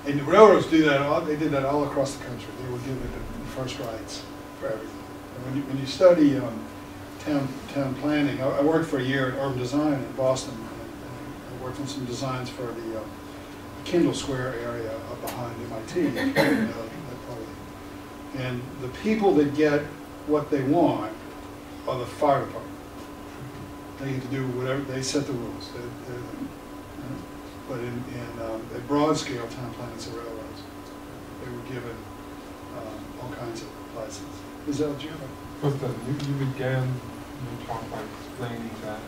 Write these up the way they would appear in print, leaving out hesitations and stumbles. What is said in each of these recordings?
And the railroads do that. They did that all across the country. They were given the first rights for everything. And when you study town planning, I worked for a year at urban design in Boston, and I worked on some designs for the Kendall Square area up behind MIT. And the people that get what they want are the fire department. They get to do whatever, they set the rules. But in a broad scale town planning's the railroads. They were given all kinds of licenses. Is that what you have? You began your talk by explaining that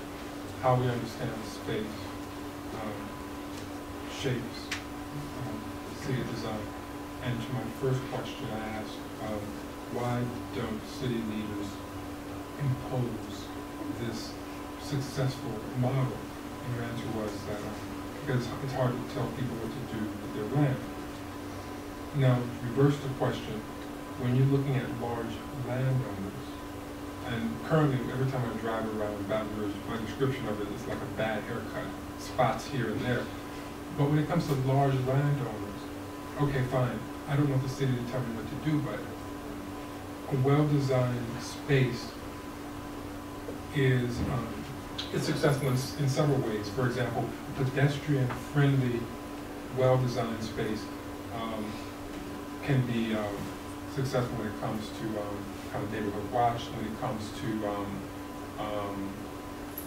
how we understand space shapes city design. And to my first question, I asked, why don't city leaders impose this successful model? And your answer was that because it's hard to tell people what to do with their land. Now, reverse the question. When you're looking at large landowners, and currently every time I drive around Baton Rouge, my description of it is like a bad haircut, spots here and there. But when it comes to large landowners, okay, fine, I don't want the city to tell me what to do, but a well-designed space is successful in several ways. For example, pedestrian-friendly, well-designed space can be successful when it comes to kind of neighborhood watch, when it comes to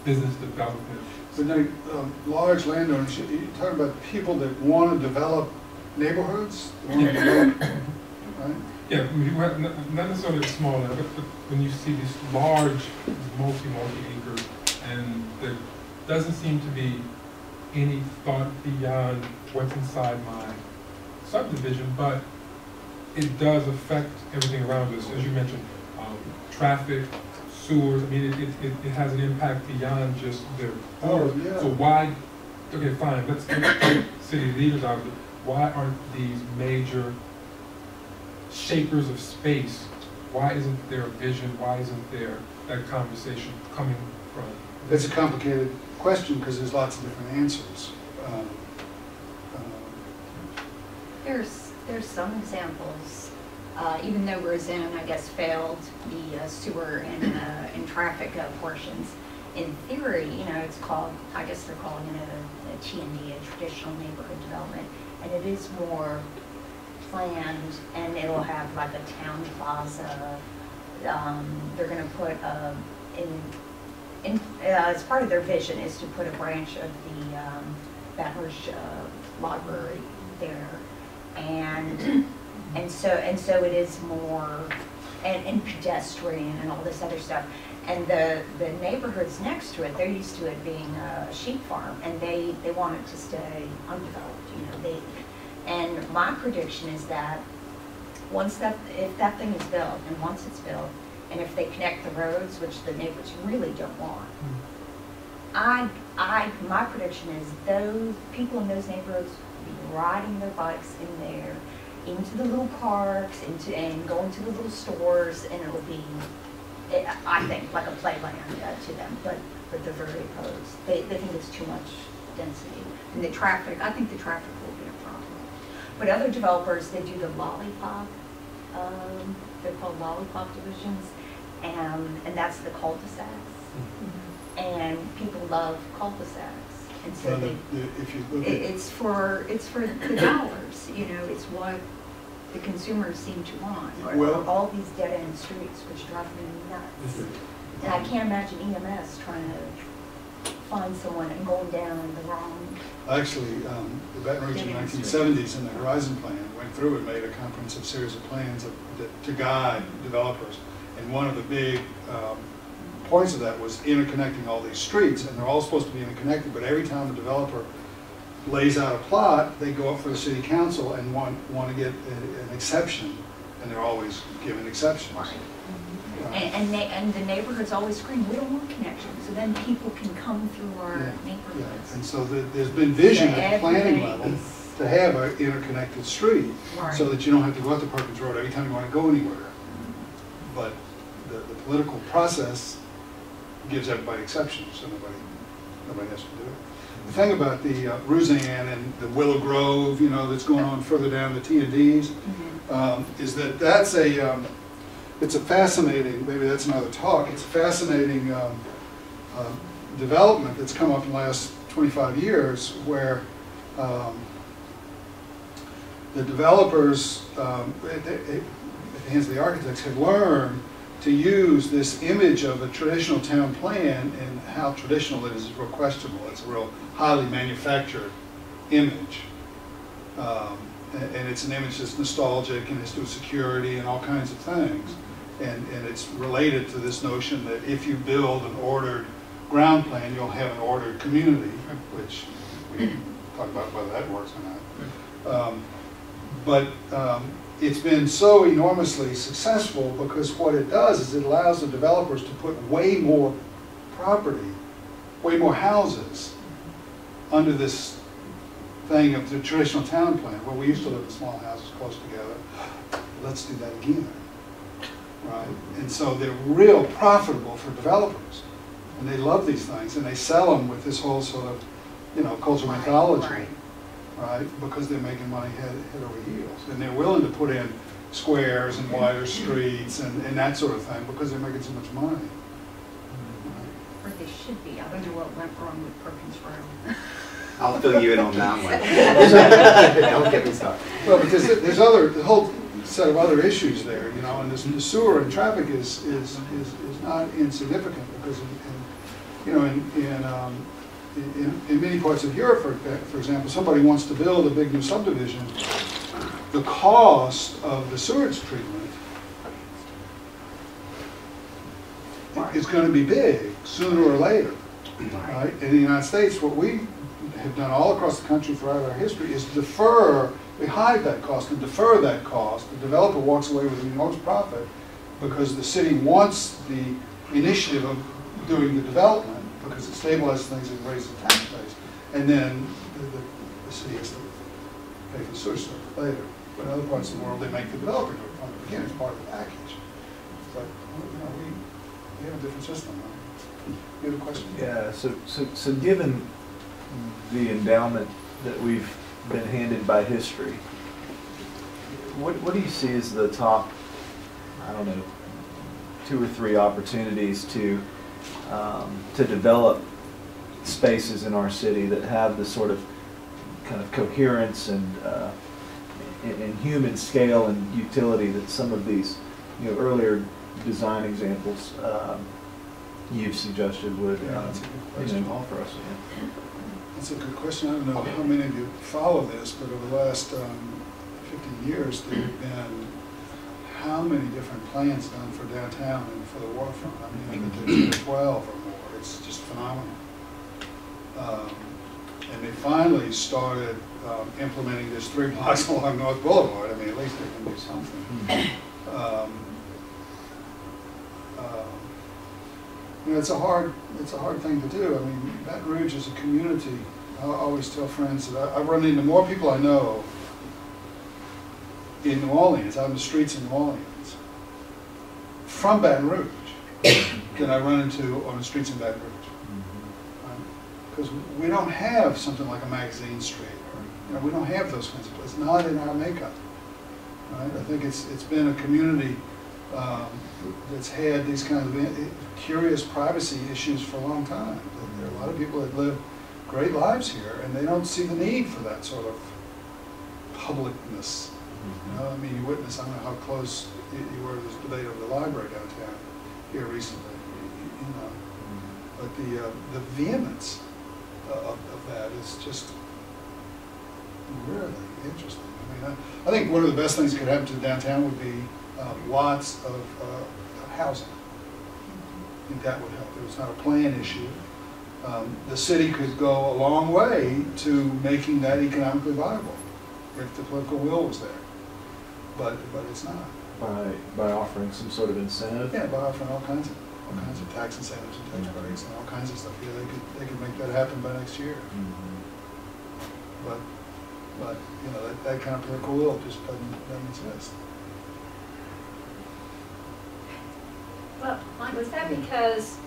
business development. But now, large landowners, you're talking about people that want to develop neighborhoods? Right? Yeah, not necessarily small, but when you see these large, multi-acres, and there doesn't seem to be any thought beyond what's inside my subdivision, but it does affect everything around us. As you mentioned, traffic, sewers, I mean, it has an impact beyond just their borders. Oh, yeah. So why, okay, fine, let's take city leaders out of it. Why aren't these major shapers of space, why isn't there a vision, why isn't there that conversation coming from? It's a complicated question because there's lots of different answers. There's some examples, even though Roseanne, I guess, failed the sewer and traffic portions. In theory, you know, it's called, I guess they're calling it a T&D, a traditional neighborhood development, and it is more planned, and it'll have like a town plaza. They're going to put as part of their vision is to put a branch of the Baton Rouge library there, and so it is more and pedestrian and all this other stuff. And the neighborhoods next to it, they're used to it being a sheep farm, and they want it to stay undeveloped. You know, and my prediction is that if that thing is built, and once it's built, and if they connect the roads, which the neighbors really don't want, my prediction is those people in those neighborhoods will be riding their bikes in there, into the little parks, and going to the little stores, and it'll be, I think, like a playland to them. But they're very opposed. They think it's too much density, and the traffic. I think the traffic will be a problem. But other developers, they do the lollipop. They're called lollipop divisions, and that's the cul-de-sacs. Mm-hmm. And people love cul-de-sacs, and so if you look it's for the dollars. You know, it's what the consumers seem to want. Or all these dead-end streets, which drive me nuts. And I can't imagine EMS trying to find someone and going down the wrong. Actually, the Baton Rouge in the 1970s in the Horizon Plan went through and made a comprehensive series of plans to guide developers. And one of the big points of that was interconnecting all these streets, and they're all supposed to be interconnected, but every time a developer lays out a plot, they go up for the city council and want to get an exception, and they're always given exceptions. Right. And the neighborhoods always scream, we don't want connections, so then people can come through our neighborhoods. Yeah. And so there's been vision at the planning level to have an interconnected street, so that you don't have to go out to Perkins Road every time you want to go anywhere. But the political process gives everybody exceptions, so nobody has to do it. the thing about the Roseanne and the Willow Grove, you know, that's going on further down the T&Ds, is that that's it's a fascinating, maybe that's another talk, it's a fascinating development that's come up in the last 25 years where the developers, at the hands of the architects, have learned to use this image of a traditional town plan, and how traditional it is real questionable. It's a real highly manufactured image. And it's an image that's nostalgic and has to do with security and all kinds of things. And it's related to this notion that if you build an ordered ground plan, you'll have an ordered community, which we can talk about whether that works or not. But it's been so enormously successful because what it does is it allows the developers to put way more property, way more houses under this thing of the traditional town plan, where we used to live in small houses close together. Let's do that again, right? And so they're real profitable for developers, and they love these things, and they sell them with this whole sort of, you know, cultural mythology, right? Because they're making money head over heels, and they're willing to put in squares and wider streets and that sort of thing because they're making so much money. Or they should be. I wonder what went wrong with Perkins Road. I'll fill you in on that one. Don't get me started. Well, because there's a whole set of other issues there, you know, and the sewer and traffic is not insignificant because, in many parts of Europe, for example, somebody wants to build a big new subdivision. The cost of the sewage treatment is going to be big sooner or later. Right? In the United States, what we have done all across the country throughout our history is we hide that cost and defer that cost. The developer walks away with an enormous profit because the city wants the initiative of doing the development because it stabilizes things and raises the tax base. And then the city has to pay for the sewage stuff later. But in other parts of the world, they make the developer do it from the beginning as part of the package. But we have a different system. Right? You have a question? Yeah, so given the endowment that we've been handed by history, what do you see as the top, I don't know, 2 or 3 opportunities to develop spaces in our city that have the sort of kind of coherence and human scale and utility that some of these, earlier design examples you've suggested would offer us? Yeah. That's a good question. I don't know how many of you follow this, but over the last 50 years, there have been how many different plans done for downtown and for the waterfront. I mean, I think there's 12 or more. It's just phenomenal. And they finally started implementing this 3 blocks along North Boulevard. I mean, at least they can do something. It's a hard thing to do. I mean, Baton Rouge is a community. I always tell friends that I've run into more people I know in New Orleans, out in the streets in New Orleans, from Baton Rouge, than I run into on the streets in Baton Rouge. Because we don't have something like a Magazine Street, or we don't have those kinds of places. Not in our makeup. Right? I think it's been a community that's had these kind of curious privacy issues for a long time. There are a lot of people that live great lives here, and they don't see the need for that sort of publicness. I mean, you witness, I don't know how close you were to this debate over the library downtown here recently, but the vehemence of that is just really interesting. I mean, I think one of the best things that could happen to downtown would be lots of housing. I think that would help. It's not a plan issue. The city could go a long way to making that economically viable if the political will was there. But it's not. By offering some sort of incentive? Yeah, by offering all kinds of tax incentives and tax breaks and all kinds of stuff. Yeah, they could make that happen by next year. But that kind of political will just doesn't exist. Well, was that because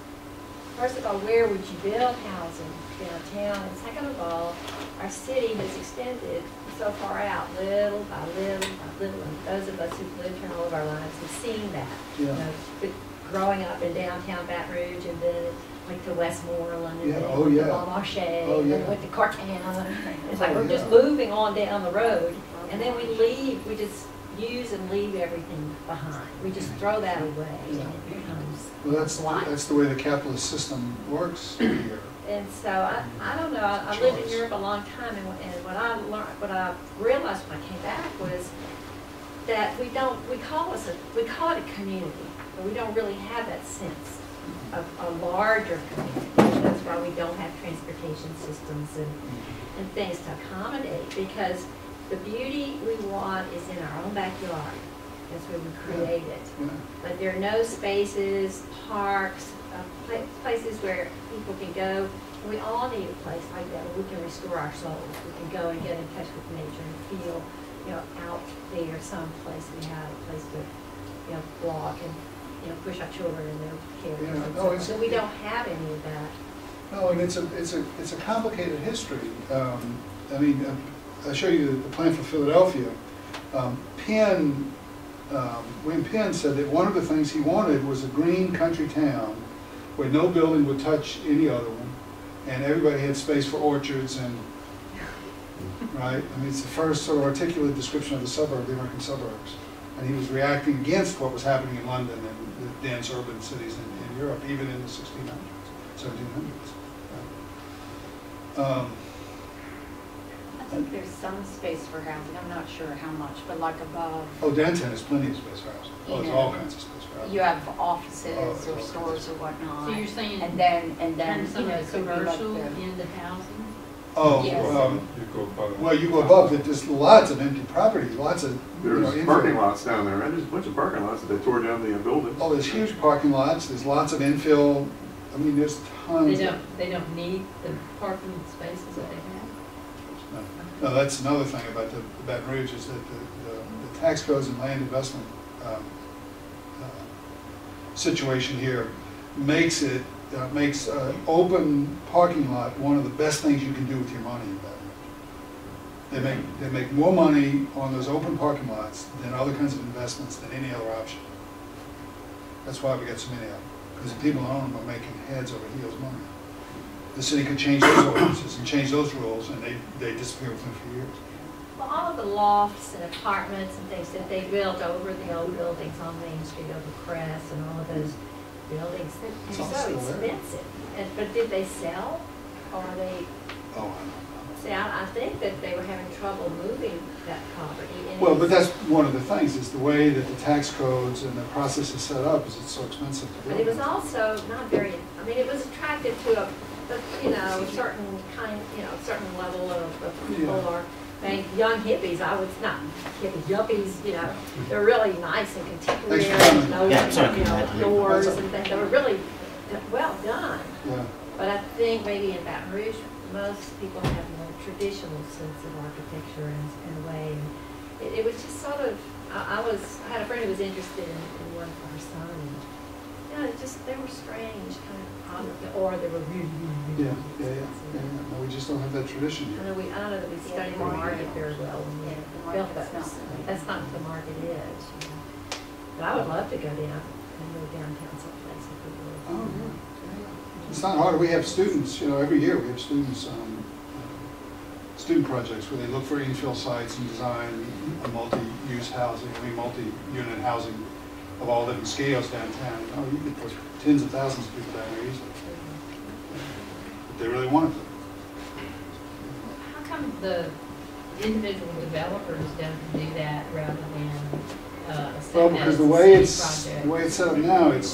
first of all, where would you build housing downtown? And second of all, our city has extended so far out, little by little by little. And those of us who've lived here all of our lives have seen that. Yeah. You know, but growing up in downtown Baton Rouge, and then went to Westmoreland, and Yeah, then oh, went yeah. to Bon Marché, Oh, and then yeah. went to Cartana. It's like Oh, we're just yeah. moving on down the road, and then we leave. We just use and leave everything behind. We just throw that away, and it becomes Well, that's life. the way the capitalist system works here. And so I don't know. I lived in Europe a long time, and what I learned, what I realized when I came back was that we call it a community, but we don't really have that sense of a larger community. That's why we don't have transportation systems and things to accommodate, because the beauty we want is in our own backyard. That's where we create it. Yeah. But there are no spaces, parks, places where people can go. We all need a place like that where we can restore our souls. We can go and get in touch with nature and feel, out there someplace. We have a place to, walk and, push our children in their carriers. Yeah. And No, so we don't have any of that. No, and it's a complicated history. I mean, I'll show you the plan for Philadelphia. William Penn said that one of the things he wanted was a green country town where no building would touch any other one, and everybody had space for orchards and, right? I mean, it's the first sort of articulate description of the American suburbs. And he was reacting against what was happening in London and the dense urban cities in Europe, even in the 1600s, 1700s. I think there's some space for housing, I'm not sure how much, but like above, Oh, downtown has plenty of space for housing. Oh, there's Yeah. all kinds of space for housing. you have offices Oh, or okay. stores or whatnot. So you're saying And then, turn some of it the could be like commercial the- into housing? Oh, Yes. You go above. well, you go above it, there's lots of empty property, lots of, There's infill. parking lots down there, and there's a bunch of parking lots that they tore down the buildings. Oh, there's huge parking lots, there's lots of infill, I mean, there's tons. They don't need the parking spaces that they have? No, that's another thing about the Baton Rouge, is that the tax codes and land investment situation here makes open parking lot one of the best things you can do with your money in Baton Rouge. They make more money on those open parking lots than other kinds of investments, than any other option. That's why we got so many of them, because the people who own them are making heads over heels money. The city could change those ordinances and change those rules, and they disappear within a few years. Well, all of the lofts and apartments and things that they built over the old buildings on Main Street, over Crest, and all of those buildings, It's they're all so still there. expensive. But did they sell? Or are they, Oh, I don't know. see, I think that they were having trouble moving that property. And Well, but it's- that's one of the things, is the way that the tax codes and the process is set up, is it's so expensive to build. But it was also not very, I mean, it was attractive to a certain kind, certain level of people, Yeah. or maybe young hippies. I was not hippies, yuppies. They're really nice and contemporary, Thanks for coming. no, Yeah, sorry. doors That's and things. They were really well done. Yeah. But I think maybe in Baton Rouge, most people have a more traditional sense of architecture in a way. And it was just sort of, I had a friend who was interested in one for her son. And, they were strange, kind of odd, or they were really, really, Yeah, really yeah. expensive. No, we just don't have that tradition I here. don't know that we studied the market very well when we Yeah, the built market's those. not- That's not what the market is. But I would love to go down and go downtown someplace if we were. Oh, yeah. It's not hard. We have students, every year we have students, student projects where they look for infill sites and design a multi-use housing, multi-unit housing of all different scales downtown. You could put tens of thousands of people down there easily. If they really wanted to. How come the individual developers don't do that rather than Well, because the way it's set up now, it's